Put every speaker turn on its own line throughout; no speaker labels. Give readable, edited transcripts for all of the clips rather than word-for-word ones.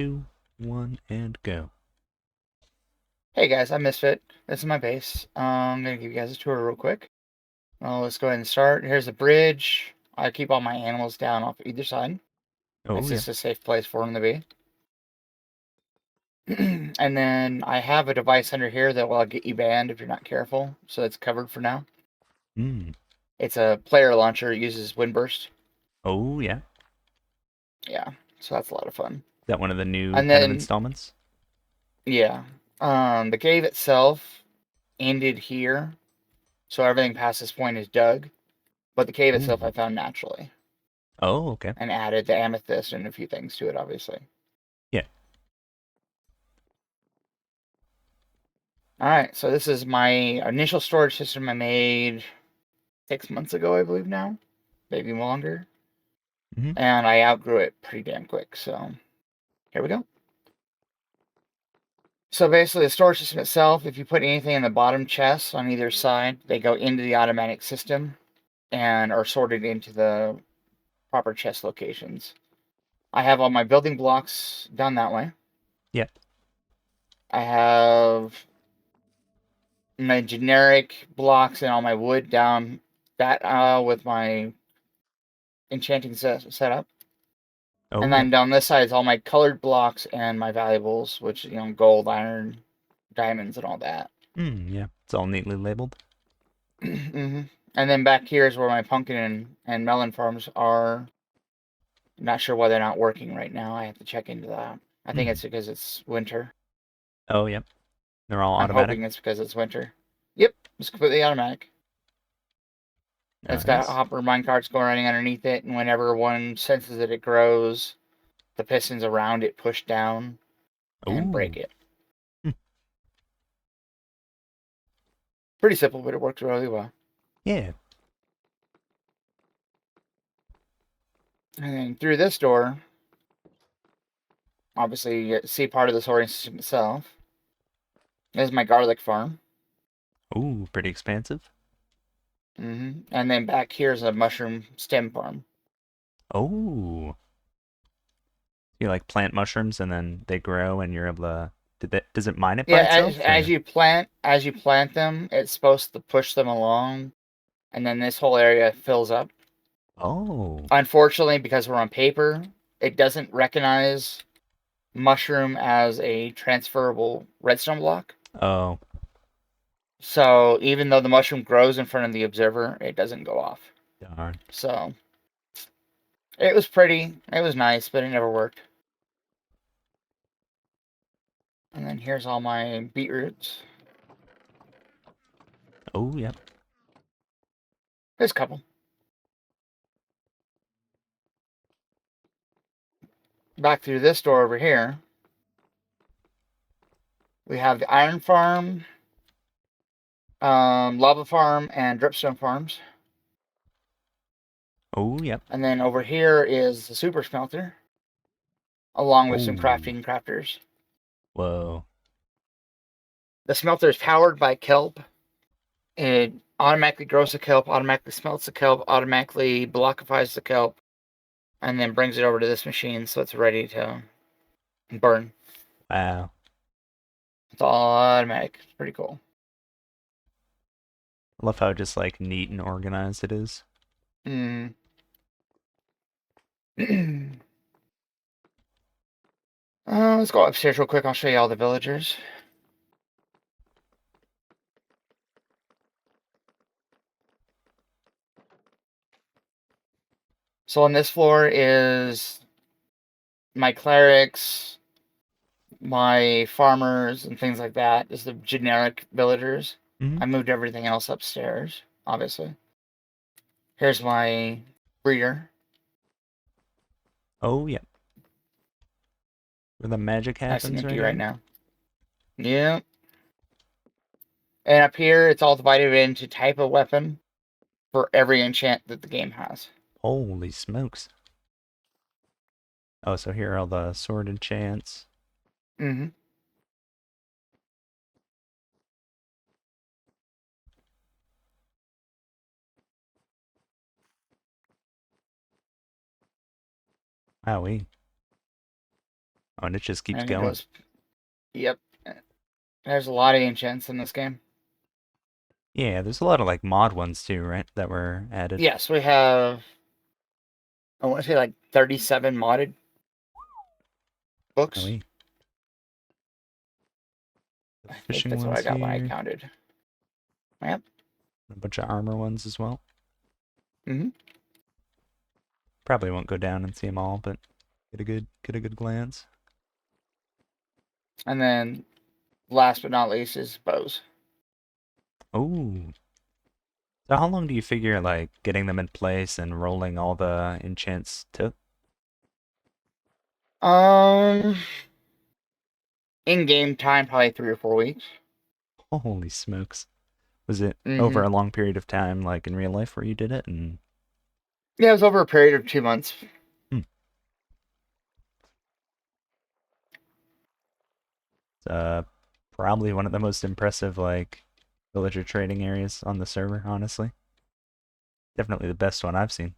2, 1, and go.
Hey guys, I'm Misfit. This is my base. I'm gonna give you guys a tour real quick. Let's go ahead and start. Here's a bridge. I keep all my animals down off either side.
Oh,
It's
yeah.
just a safe place for them to be. And then I have a device under here that will get you banned if you're not careful, so it's covered for now.
Mm.
It's a player launcher. It uses Windburst.
Oh, yeah.
Yeah, so that's a lot of fun.
Is that one of the new
And
kind of
then,
installments?
yeah, the cave itself ended here, so everything past this point is dug. But the cave itself I
Ooh.
found naturally,
Oh, okay.
and added the amethyst and a few things to it, obviously.
Yeah.
All right, so this is my initial storage system I made 6 months ago, I believe now, maybe longer,
Mm-hmm.
and I outgrew it pretty damn quick. So here we go. So basically, the storage system itself, if you put anything in the bottom chest on either side, they go into the automatic system and are sorted into the proper chest locations. I have all my building blocks done that way.
Yeah.
I have my generic blocks and all my wood down that with my enchanting setup. And
Oh, yeah.
then down this side is all my colored blocks and my valuables, which, gold, iron, diamonds, and all that.
Yeah. It's all neatly labeled.
hmm And then back here is where my pumpkin and melon farms are. Not sure why they're not working right now. I have to check into that. I think
Mm.
it's because it's winter.
Oh, yeah. They're all
I'm
automatic.
hoping it's because it's winter. Yep, it's completely automatic. It's got
Nice.
hopper minecarts going running underneath it, and whenever one senses that it grows, the pistons around it push down and break
Oh.
it.
Hmm.
Pretty simple, but it works really well.
Yeah.
And then through this door, obviously you see part of the sorting system itself. This is my garlic farm.
Oh, pretty expansive.
And then back here is a mushroom stem farm.
Oh. You like plant mushrooms and then they grow and you're able to does it mine it by
Yeah, as,
itself
as
or?
you plant as you plant them, it's supposed to push them along, and then this whole area fills up.
Oh.
Unfortunately, because we're on paper, it doesn't recognize mushroom as a transferable redstone block.
Oh.
So even though the mushroom grows in front of the observer, it doesn't go off.
Darn.
So it was pretty, it was nice, but it never worked. And then here's all my beetroots.
Oh, yep.
There's a couple. Back through this door over here, we have the iron farm, lava farm, and dripstone farms.
Oh, yep.
And then over here is the super smelter, along with some
Oh.
crafting crafters.
Whoa.
The smelter is powered by kelp. It automatically grows the kelp, automatically smelts the kelp, automatically blockifies the kelp, and then brings it over to this machine so it's ready to burn.
Wow.
It's all automatic. It's pretty cool.
I love how just like neat and organized it is.
Mm. Let's go upstairs real quick. I'll show you all the villagers. So on this floor is my clerics, my farmers, and things like that. Is the generic villagers.
Hmm.
I moved everything else upstairs, obviously. Here's my breeder.
Oh, yep. Where the magic
Nice and
happens right
empty right
here.
now. Yeah. And up here, it's all divided into type of weapon for every enchant that the game has.
Holy smokes. Oh, so here are all the sword enchants.
hmm
Wowee. Oh, and it just keeps
And it
going.
goes. Yep. There's a lot of ancients in this game.
Yeah, there's a lot of like mod ones too, right? That were added.
Yes, we have. I want to say like 37 modded
Oh,
books.
wait. The
I think
fishing
that's what I
ones
got when I
here.
counted. Yep.
A bunch of armor ones as well.
Hmm.
Probably won't go down and see them all, but get a good glance.
And then last but not least is bows.
Oh, so how long do you figure like getting them in place and rolling all the enchants took?
Um, in game time, probably 3 or 4 weeks.
Holy smokes. Was it over
Hmm.
a long period of time, like in real life, where you did it? And
Yeah, it was over a period of 2 months.
hmm, it's probably one of the most impressive like villager trading areas on the server, honestly. Definitely the best one I've seen.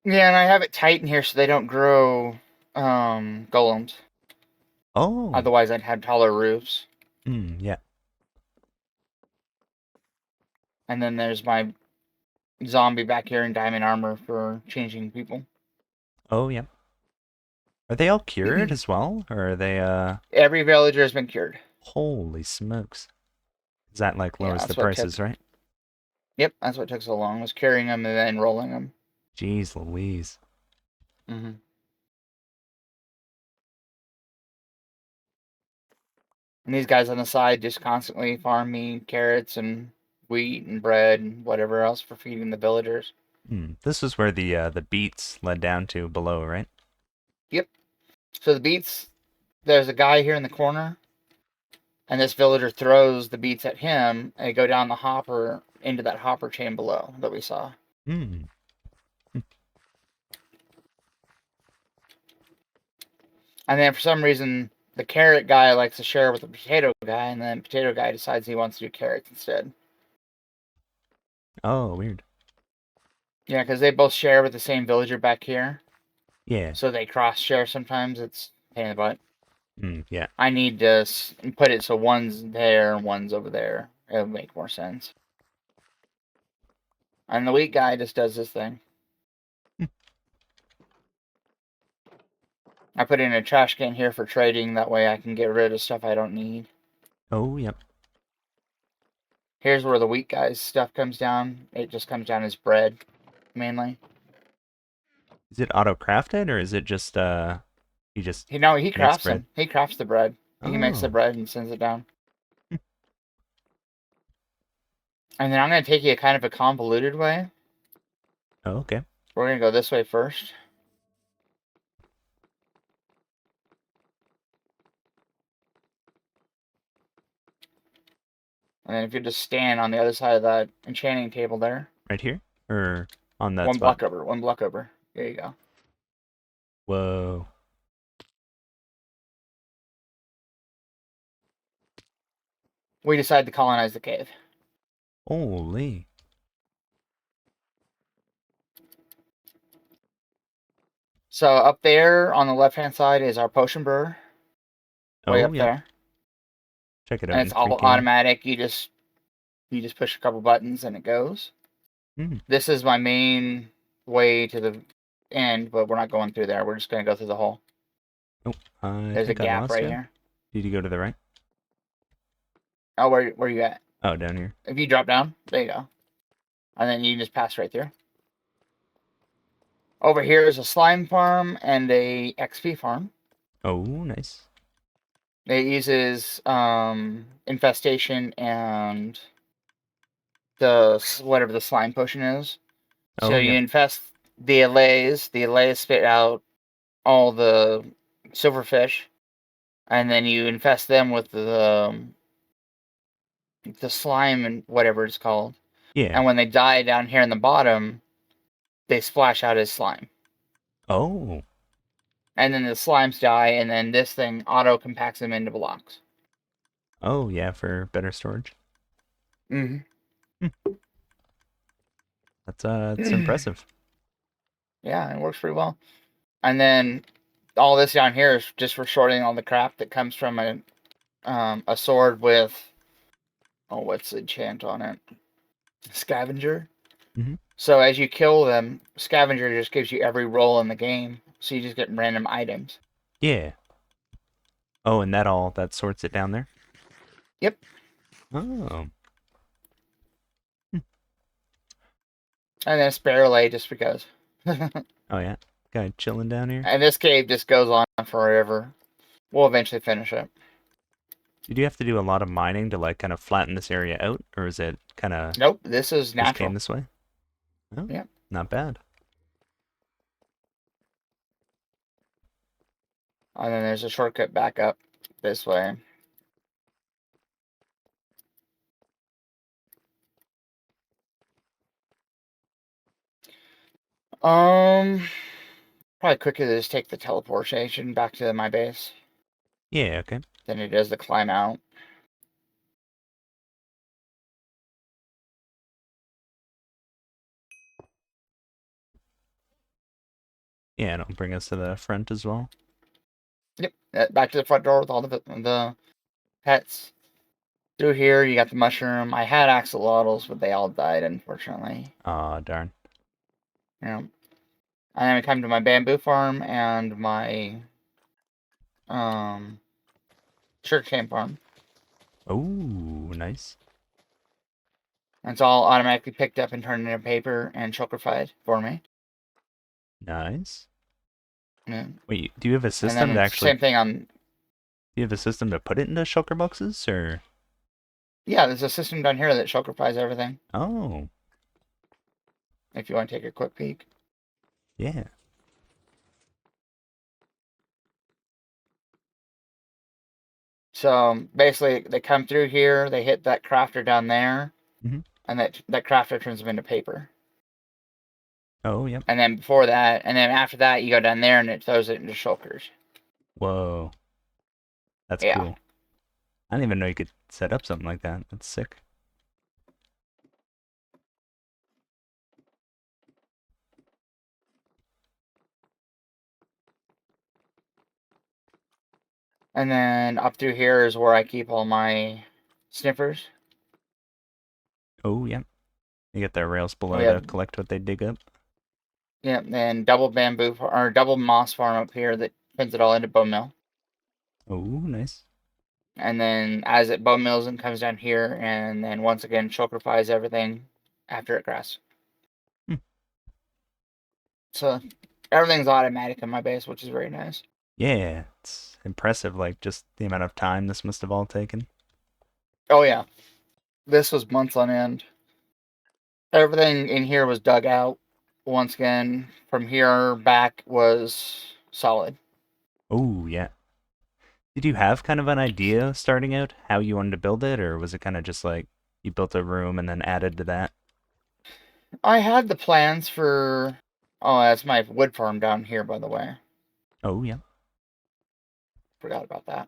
Yeah, and I have it tight in here so they don't grow golems.
Oh,
Otherwise, I'd have taller roofs.
yeah.
And then there's my zombie back here in diamond armor for changing people.
Oh, yeah. Are they all cured as well, or are they
Every villager has been cured.
holy smokes. 'Cause that like
Yeah,
lowers the
that's what took.
prices, right?
Yep, that's what took so long, was carrying them and then rolling them.
Jeez Louise.
Hmm. And these guys on the side just constantly farm me carrots and wheat and bread and whatever else for feeding the villagers.
This is where the beets led down to below, right?
Yep. So the beets, there's a guy here in the corner, and this villager throws the beets at him, and they go down the hopper into that hopper chain below that we saw.
Hmm.
And then for some reason, the carrot guy likes to share with the potato guy, and then the potato guy decides he wants to do carrots instead.
Oh, weird.
Yeah, because they both share with the same villager back here.
Yeah.
So they cross share sometimes. It's a pain in the butt.
Yeah.
I need to put it so one's there and one's over there. It would make more sense. And the wheat guy just does this thing. I put in a trash can here for trading. That way I can get rid of stuff I don't need.
Oh, yep.
Here's where the wheat guy's stuff comes down. It just comes down as bread, mainly.
Is it auto crafted or is it just he just
He
makes
crafts
bread?
them. He crafts the bread. He makes the
Oh.
bread and sends it down. And then I'm going to take you a kind of a convoluted way.
Oh, okay.
We're going to go this way first. And then if you just stand on the other side of that enchanting table there,
Right here? Or on that
one
spot?
block over, one block over. There you go.
Whoa.
We decided to colonize the cave.
Holy.
So up there on the left-hand side is our potion brewer, way
Oh,
up
yep.
there.
Check it
And
out
it's
in free
all
game.
automatic. You just push a couple buttons and it goes.
Hmm.
This is my main way to the end, but we're not going through there. We're just going to go through the hole.
Oh, I
There's a
think I
gap
lost
right
you.
here.
Did you go to the right?
Oh, where you at?
Oh, down here.
If you drop down, there you go. And then you just pass right through. Over here is a slime farm and a XP farm.
Oh, nice.
It uses infestation and the whatever the slime potion is. So
Oh,
you
yep.
infest the allays. The allays spit out all the silverfish, and then you infest them with the slime and whatever it's called.
Yeah.
And when they die down here in the bottom, they splash out as slime.
Oh.
And then the slimes die, and then this thing auto compacts them into blocks.
Oh, yeah, for better storage.
Hmm.
Hmm. That's impressive.
Yeah, it works pretty well. And then all this down here is just for sorting all the crap that comes from a sword with, oh, what's the enchant on it? Scavenger.
Mm-hmm.
So as you kill them, Scavenger just gives you every roll in the game, so you just get random items.
Yeah. Oh, and that sorts it down there?
Yep.
Oh. Hmm.
And then Sparrowlay just because.
Oh, yeah. Guy chilling down here.
And this cave just goes on forever. We'll eventually finish it.
Did you have to do a lot of mining to like kind of flatten this area out, or is it kind of
Nope, this is
just came
natural.
this way? Oh,
Yep.
not bad.
And then there's a shortcut back up this way. Probably quicker to just take the teleportation back to my base
Yeah, okay.
than it is to climb out.
Yeah, it'll bring us to the front as well.
Yep, back to the front door with all the pets. Through here, you got the mushroom. I had axolotls, but they all died, unfortunately.
Aw, darn.
Yeah. And then we come to my bamboo farm and my um sugarcane farm.
Oh, nice.
And it's all automatically picked up and turned into paper and sugarfied for me.
Nice.
Yeah.
Wait, do you have a
And
system
then
to
it's the
actually,
same thing on.
do you have a system to put it into shulker boxes, or?
Yeah, there's a system down here that sugarfies everything.
Oh,
If you want to take a quick peek.
yeah.
So basically, they come through here, they hit that crafter down there,
Mm-hmm.
and that crafter turns them into paper.
Oh, yep.
And then before that, and then after that, you go down there and it throws it into shulkers.
Whoa. That's
Yeah.
cool. I didn't even know you could set up something like that. That's sick.
And then up through here is where I keep all my sniffers.
Oh, yep. You get the rails
We
below to
have,
collect what they dig up.
yeah, and double bamboo or double moss farm up here that turns it all into bone meal.
Oh, nice.
And then as it bone mills and comes down here, and then once again shulkerifies everything after it grass.
Hmm.
So everything's automatic in my base, which is very nice.
Yeah, it's impressive, like just the amount of time this must have all taken.
Oh yeah, this was months on end. Everything in here was dug out. Once again, from here back was solid.
Oh, yeah. Did you have kind of an idea starting out how you wanted to build it, or was it kind of just like you built a room and then added to that?
I had the plans for. Oh, that's my wood farm down here, by the way.
Oh, yeah.
Forgot about that.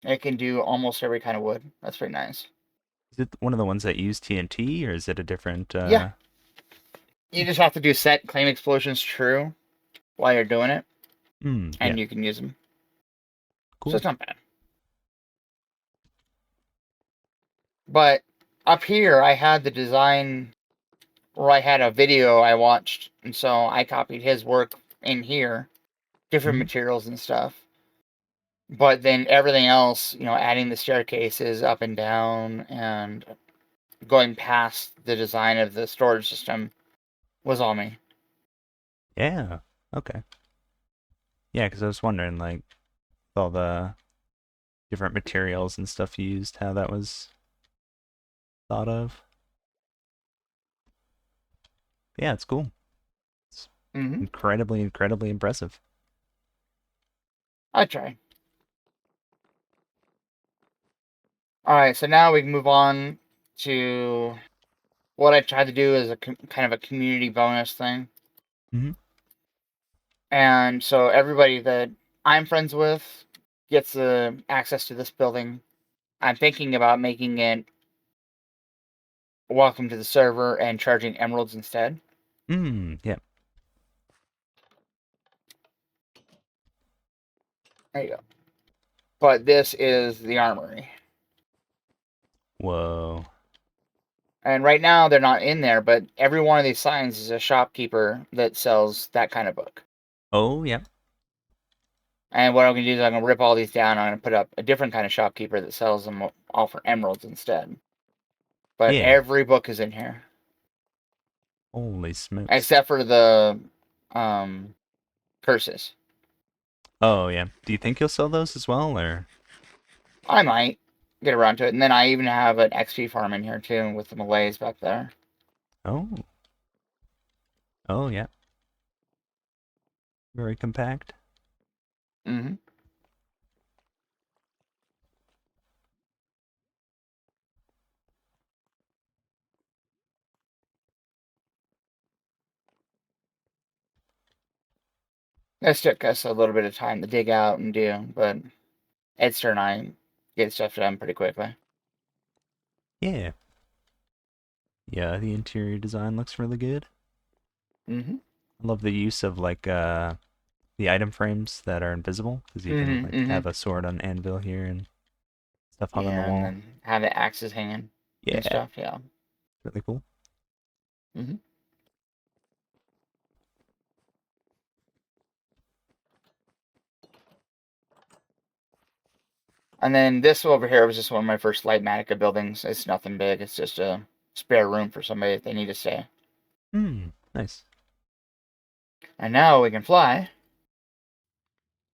It can do almost every kind of wood. That's very nice.
Is it one of the ones that use TNT, or is it a different,
Yeah, you just have to do set claim explosions true while you're doing it,
yeah,
and you can use them. So
cool.
it's not bad. But up here, I had the design, or I had a video I watched, and so I copied his work in here, different
Mhm.
materials and stuff. But then everything else, adding the staircases up and down and going past the design of the storage system was all me.
Yeah, okay. Yeah, because I was wondering, like, all the different materials and stuff you used, how that was thought of. Yeah, it's cool. It's
Hmm.
incredibly, incredibly impressive.
I try. All right, so now we can move on to what I tried to do as a kind of a community bonus thing.
Hmm.
And so everybody that I'm friends with gets access to this building. I'm thinking about making it welcome to the server and charging emeralds instead.
Yeah.
There you go. But this is the armory.
Whoa.
And right now they're not in there, but every one of these signs is a shopkeeper that sells that kind of book.
Oh, yeah.
And what I'm going to do is I'm going to rip all these down. I'm going to put up a different kind of shopkeeper that sells them all for emeralds instead. But
Yeah.
every book is in here.
Holy smokes.
Except for the um, curses.
Oh, yeah. Do you think you'll sell those as well, or?
I might get around to it. And then I even have an XP farm in here too with the Malays back there.
Oh. Oh, yeah. Very compact.
Mm-hmm. This took us a little bit of time to dig out and do, but Edster and I get stuff done pretty quickly.
Yeah. Yeah, the interior design looks really good.
Mm-hmm.
I love the use of like the item frames that are invisible because you can
Mm-hmm.
like
Mm-hmm.
have a sword on anvil here and stuff hung on the
Yeah, and
wall.
then have the axes hanging and
Yeah,
stuff. Yeah.
really cool.
Mm-hmm. And then this over here was just one of my first Lightmatica buildings. It's nothing big. It's just a spare room for somebody if they need to stay.
Nice.
And now we can fly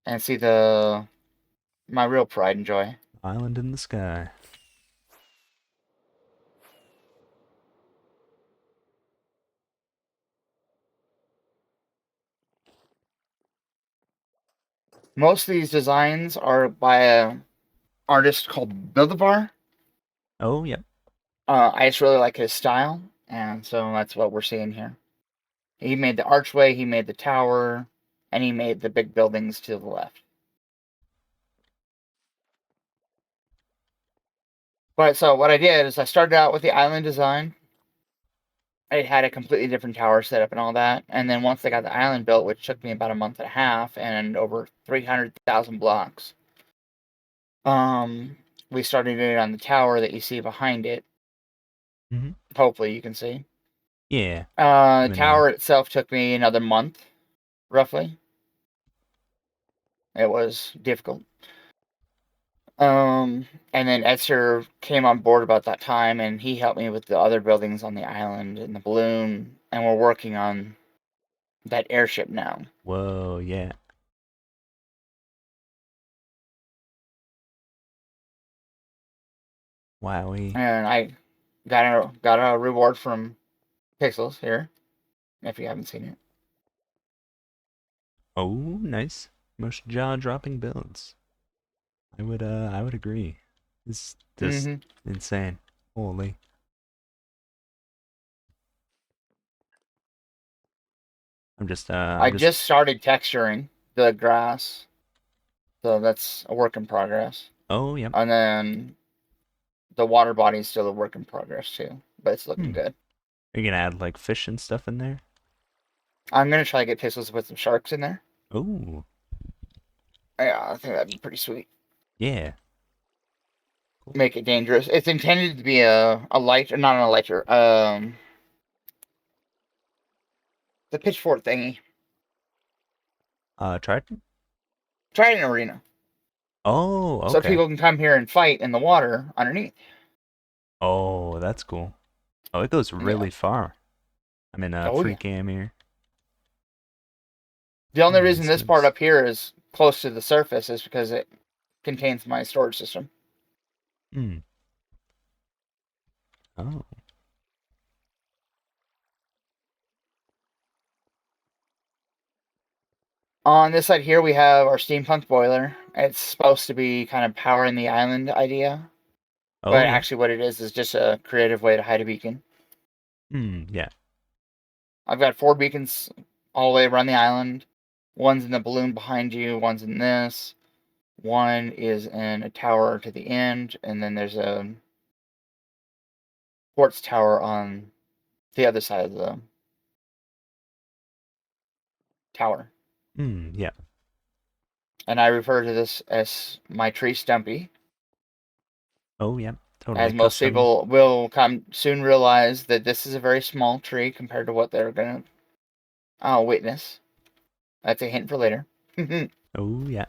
and see my real pride and joy.
Island in the sky.
Most of these designs are by a artist called Boulevardier.
Oh, yep.
I just really like his style, and so that's what we're seeing here. He made the archway, he made the tower, and he made the big buildings to the left. But so what I did is I started out with the island design. It had a completely different tower setup and all that. And then once I got the island built, which took me about a month and a half and over 300,000 blocks, we started it on the tower that you see behind it.
Mm-hmm.
Hopefully you can see.
Yeah.
The
I mean,
tower itself took me another month, roughly. It was difficult. And then Etzer came on board about that time, and he helped me with the other buildings on the island and the balloon, and we're working on that airship now.
whoa, yeah. Wowie.
And I got a reward from Pixels here, if you haven't seen it.
Oh, nice. Most jaw-dropping builds. I would agree. It's just
Mm-hmm.
insane. Holy.
I
I'm just.
just started texturing the grass, so that's a work in progress.
Oh, yep.
And then the water body is still a work in progress too, but it's looking
Hmm.
good.
Are you gonna add like fish and stuff in there?
I'm gonna try to get Pixels to put some sharks in there.
Oh,
Yeah, I think that'd be pretty sweet.
yeah. Cool.
Make it dangerous. It's intended to be a light, not an lighter. The pitchfork thingy.
Trident?
Try it in arena,
Oh,
so
okay.
people can come here and fight in the water underneath.
Oh, that's cool. Oh, it goes
Yeah.
really far. I'm in a
Oh
free
yeah.
cam here.
The only
Holy
reason this part
smokes.
up here is close to the surface is because it contains my storage system.
Hmm. Oh.
On this side here, we have our steampunk boiler. It's supposed to be kind of powering the island idea,
Oh,
but
yeah.
actually, what it is just a creative way to hide a beacon.
Yeah.
I've got 4 beacons all the way around the island. One's in the balloon behind you, one's in this, one is in a tower to the end, and then there's a quartz tower on the other side of tower.
Yeah.
And I refer to this as my tree Stumpy,
Oh, yeah. Totally
as most
custom.
people will come soon realize that this is a very small tree compared to what they're going to witness. That's a hint for later.
Oh, yeah.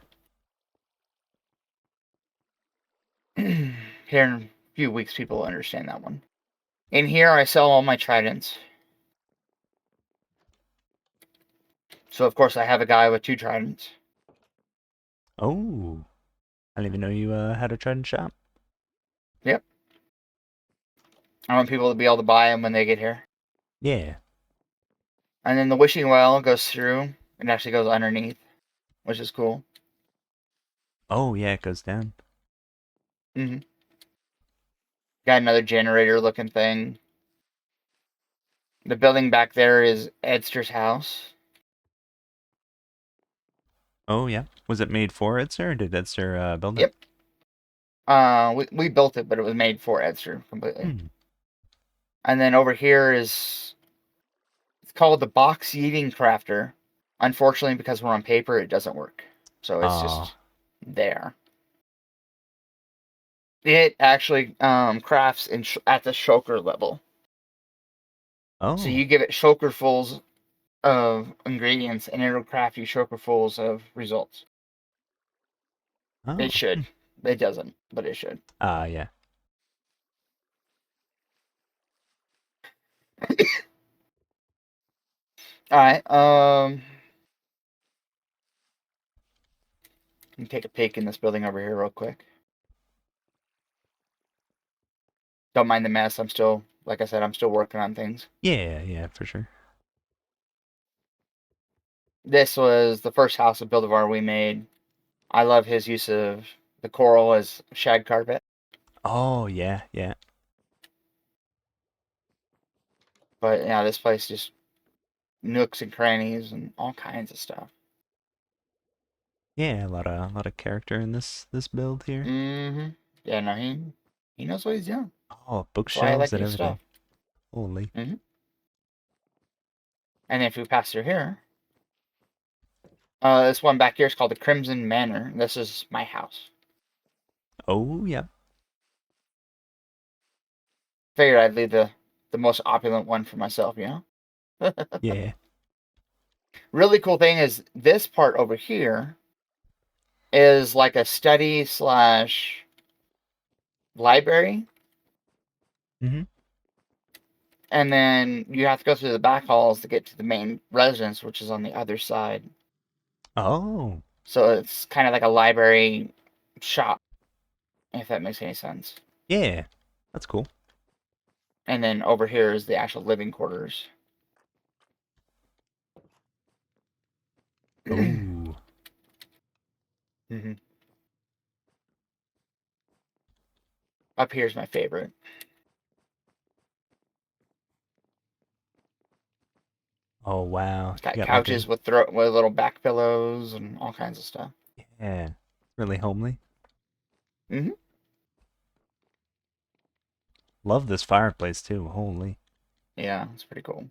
Here in a few weeks, people will understand that one. In here, I sell all my tridents. So, of course, I have a guy with 2 tridents.
Oh. I didn't even know you had a trident shop.
Yep. I want people to be able to buy them when they get here.
Yeah.
And then the wishing well goes through. It actually goes underneath, which is cool.
Oh, yeah, it goes down.
Mm-hmm. Got another generator looking thing. The building back there is Edster's house.
Oh, yeah. Was it made for Itzer, or did Itzer build it?
Yep. We built it, but it was made for Edster completely.
Hmm.
And then over here is, it's called the Box Eating Crafter. Unfortunately, because we're on paper, it doesn't work. So it's
Ah.
just there. It actually crafts at the shulker level. So
Oh.
you give it shulkerfuls of ingredients, and it'll craft you shulkerfuls of results. It
Oh.
should. It doesn't, but it should.
Ah, yeah.
All right. Let me take a peek in this building over here real quick. Don't mind the mess. I'm still, like I said, I'm still working on things.
Yeah, yeah, for sure.
This was the first house of Boulevardier we made. I love his use of the coral as shag carpet.
Oh, yeah, yeah.
But yeah, this place just nooks and crannies and all kinds of stuff.
Yeah, a lot of character in this build here.
Mm-hmm. Yeah, no, he knows what he's doing.
Oh,
That's why I
bookshelves
like
and
his
everything.
stuff.
Holy.
Mm-hmm. And then if we pass through here, this one back here is called the Crimson Manor. This is my house.
Oh, yeah.
Figured I'd leave the most opulent one for myself, you know?
Yeah.
Really cool thing is this part over here is like a study slash library.
Mm-hmm.
And then you have to go through the back halls to get to the main residence, which is on the other side.
Oh.
So it's kind of like a library shop, if that makes any sense.
Yeah. That's cool.
And then over here is the actual living quarters.
Oh.
Mm-hmm. Up here is my favorite.
Oh, wow.
It's
You
got
got like
couches
a,
with little back pillows and all kinds of stuff.
yeah. Really homely.
Mm-hmm.
Love this fireplace too. Holy.
Yeah, it's pretty cool.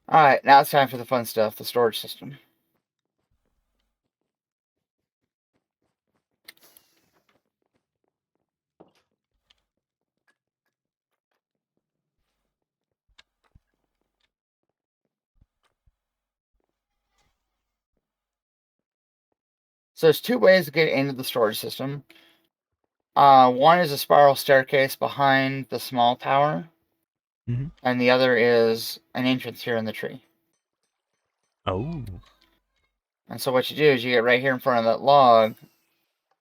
All right, now it's time for the fun stuff, the storage system. So there's 2 ways to get into the storage system. One is a spiral staircase behind the small tower,
Mm-hmm.
and the other is an entrance here in the tree.
Oh.
And so what you do is you get right here in front of that log,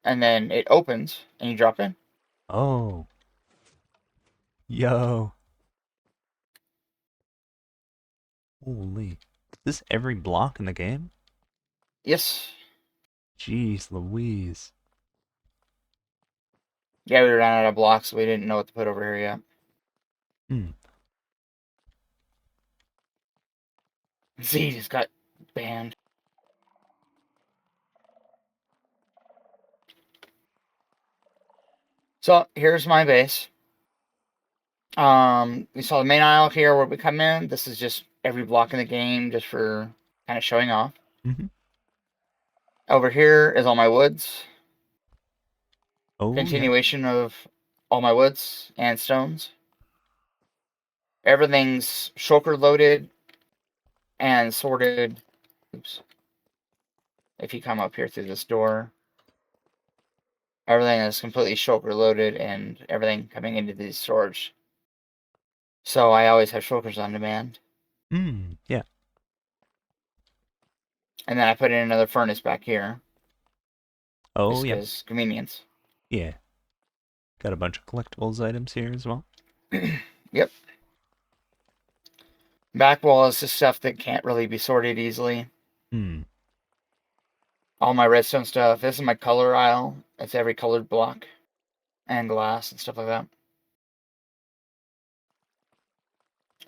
and then it opens, and you drop in.
Oh. Yo. Holy. Is this every block in the game?
Yes.
Jeez Louise.
Yeah, we ran out of blocks, so we didn't know what to put over here yet.
Hmm.
Z just got banned. So here's my base. We saw the main aisle here where we come in. This is just every block in the game just for kind of showing off.
Mm-hmm.
Over here is all my woods.
Oh, yeah.
Continuation of all my woods and stones. Everything's shulker loaded and sorted. Oops. If you come up here through this door, everything is completely shulker loaded and everything coming into these storage. So I always have shulkers on demand.
Yeah.
And then I put in another furnace back here.
Oh,
Just
yeah.
because convenience.
Yeah. Got a bunch of collectibles items here as well.
Yep. Back wall is just stuff that can't really be sorted easily.
Hmm.
All my redstone stuff. This is my color aisle. It's every colored block and glass and stuff like that.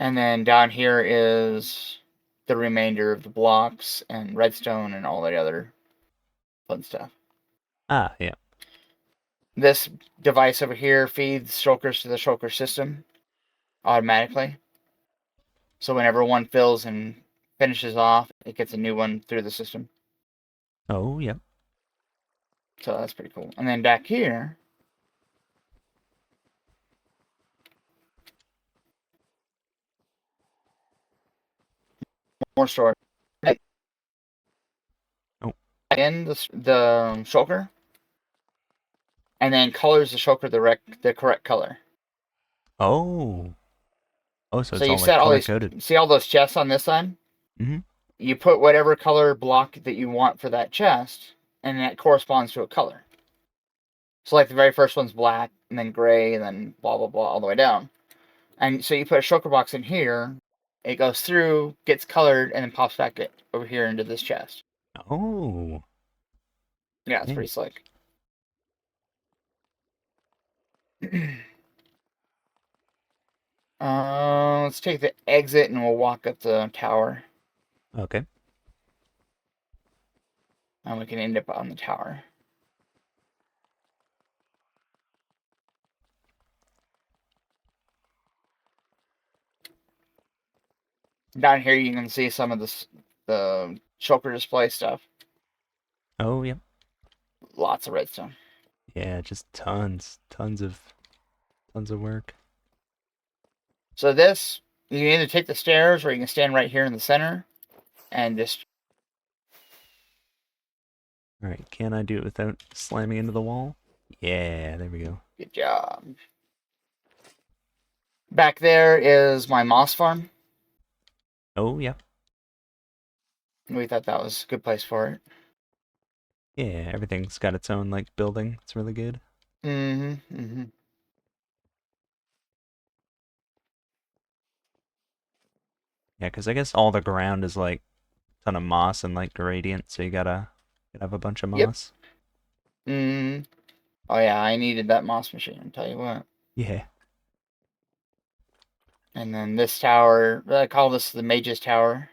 And then down here is the remainder of the blocks and redstone and all the other fun stuff.
Ah, yeah.
This device over here feeds shulkers to the shulker system automatically. So whenever one fills and finishes off, it gets a new one through the system.
Oh, yeah.
So that's pretty cool. And then back here, more storage.
Oh.
In the shulker, and then colors the shulker the correct color.
Oh. Oh, so
So
it's
you
all like
set all
color
these,
coded.
see all those chests on this side?
Mm-hmm.
You put whatever color block that you want for that chest, and that corresponds to a color. So like the very first one's black, and then gray, and then blah blah blah all the way down. And so you put a shulker box in here, it goes through, gets colored, and then pops back over here into this chest.
Oh.
Yeah, it's
Yeah.
pretty slick. Let's take the exit and we'll walk up the tower.
Okay.
And we can end up on the tower. Down here you can see some of the shulker display stuff.
Oh, yeah.
Lots of redstone.
Yeah, just tons of work.
So this, you can either take the stairs or you can stand right here in the center and just...
All right, can I do it without slamming into the wall? Yeah, there we go.
Good job. Back there is my moss farm.
Oh, yeah.
We thought that was a good place for it.
Yeah, everything's got its own like building. It's really good.
Mm-hmm. Mm-hmm.
Yeah, because I guess all the ground is like a ton of moss and like gradient, so you gotta have a bunch of
Yep.
moss.
Mm-hmm. Oh yeah, I needed that moss machine, I'll tell you what.
Yeah.
And then this tower, I call this the Mage's Tower.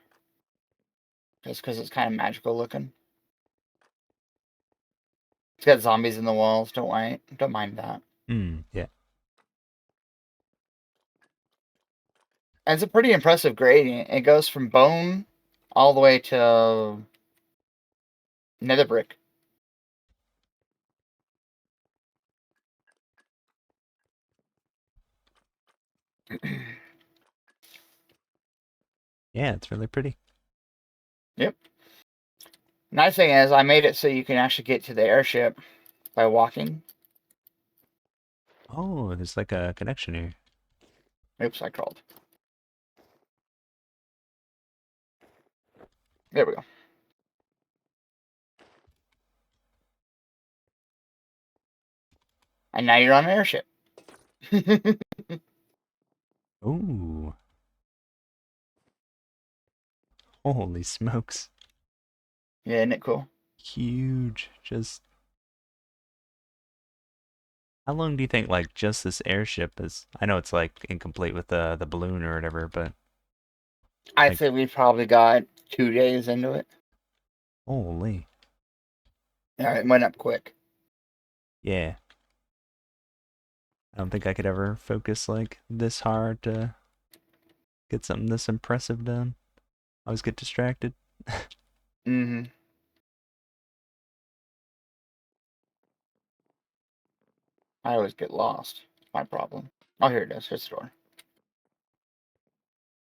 Just because it's kind of magical looking. It's got zombies in the walls, don't mind that.
Yeah.
And it's a pretty impressive gradient. It goes from bone all the way to nether brick.
Yeah, it's really pretty.
Yep. Nice thing is, I made it so you can actually get to the airship by walking.
Oh, there's like a connection here.
Oops, I crawled. There we go. And now you're on an airship.
Ooh. Holy smokes.
Yeah, isn't it cool?
Huge. Just how long do you think like just this airship is? I know it's like incomplete with the balloon or whatever, but
I'd
like
say we probably got 2 days into it.
holy.
Yeah, it went up quick.
Yeah. I don't think I could ever focus like this hard to get something this impressive done. I always get distracted.
Mm-hmm. I always get lost. My problem. Oh, here it is. Here's the door.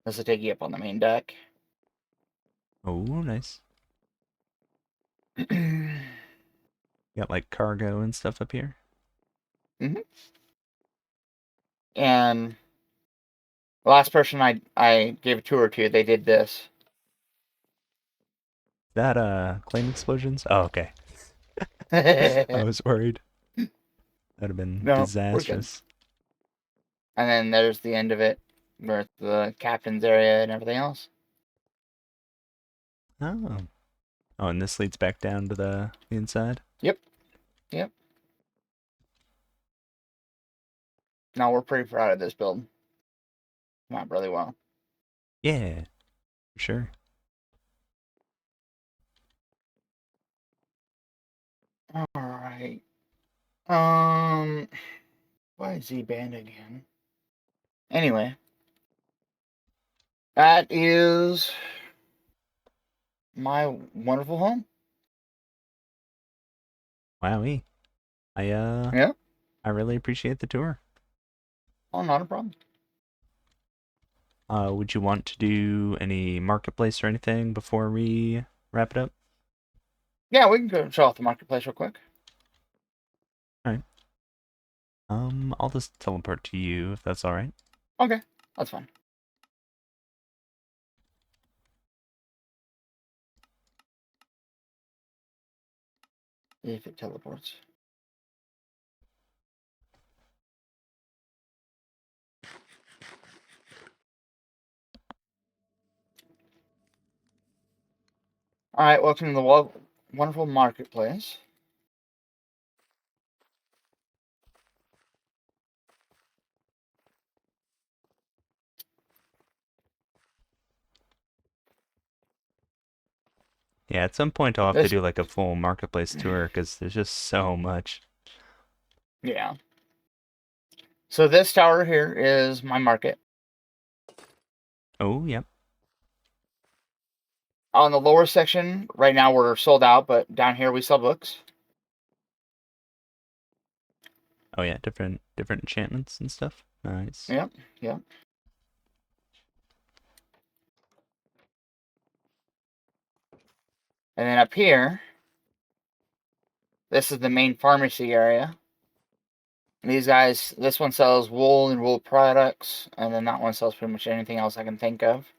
This will take you up on the main deck.
Oh, nice.
Mm-hmm.
Got like cargo and stuff up here.
And the last person I gave a tour to, they did this.
That claim explosions? Oh, okay. I
No,
was worried. That'd have been
we're good.
disastrous.
And then there's the end of it, where it's the captain's area and everything else.
Oh. Oh, and this leads back down to the inside?
Yep, yep. No, we're pretty proud of this build. Not really well.
Yeah, for sure.
All right. Why is he banned again? Anyway, that is my wonderful home.
Wowee.
Yeah.
I really appreciate the tour.
Oh, not a problem.
Would you want to do any marketplace or anything before we wrap it up?
Yeah, we can go show off the marketplace real quick.
Alright. I'll just teleport to you if that's alright.
Okay, that's fine. If it teleports. All right, welcome to the wonderful marketplace.
Yeah, at some point I'll have to
This,
do like a full marketplace tour because there's just so much.
yeah. So this tower here is my market.
Oh, yep.
On the lower section, right now we're sold out, but down here we sell books.
Oh yeah, different enchantments and stuff. Nice.
Yep, yep. And then up here, this is the main pharmacy area. These guys, this one sells wool and wool products, and then that one sells pretty much anything else I can think of.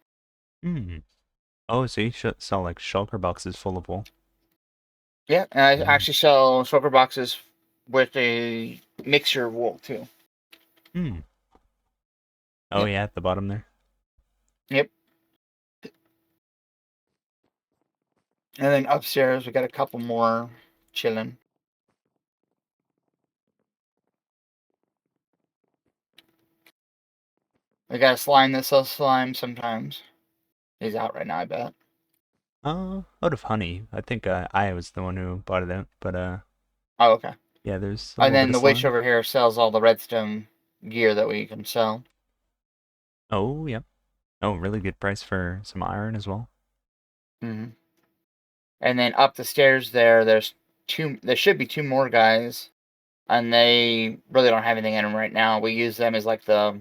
Hmm. Oh, so you sell like shulker boxes full of wool.
Yeah, and I
Yeah.
actually sell shulker boxes with a mixture of wool too.
Hmm. Oh
Yep,
yeah, at the bottom there.
yep. And then upstairs we got a couple more chilling. We got a slime that sells slime sometimes. He's out right now, I bet.
Out of honey. I think I was the one who bought it out, but
Oh, okay.
yeah, there's a
And
little bit
then
of
the witch
slime.
over here sells all the redstone gear that we can sell.
Oh, yep. Oh, really good price for some iron as well.
Hmm. And then up the stairs there's two. There should be two more guys, and they really don't have anything in them right now. We use them as like the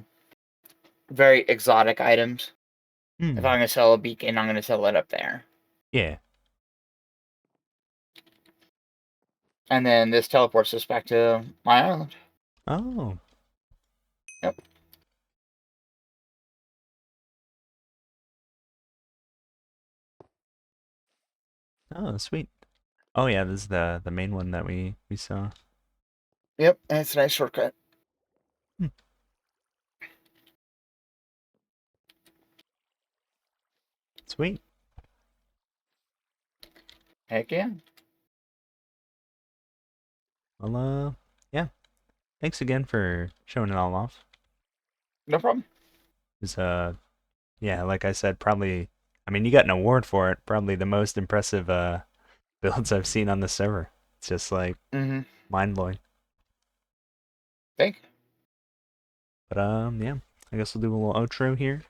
very exotic items. If
Hmm.
I'm gonna sell a beacon, I'm gonna sell it up there.
Yeah.
And then this teleports us back to my island.
Oh.
Yep.
Oh, sweet. Oh yeah, this is the main one that we saw.
Yep. And it's a nice shortcut.
Hmm. Sweet.
Heck yeah.
Well, yeah. Thanks again for showing it all off.
No problem.
It's yeah, like I said, probably. I mean, you got an award for it. Probably the most impressive builds I've seen on the server. It's just like
Mm-hmm.
mind blowing.
Thank you.
But yeah, I guess we'll do a little outro here.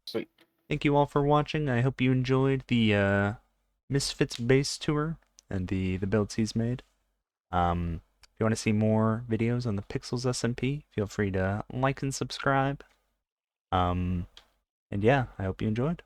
Sweet.
Thank you all for watching. I hope you enjoyed the Misfits base tour and the builds he's made. If you want to see more videos on the Pixels SMP, feel free to like and subscribe. And yeah, I hope you enjoyed.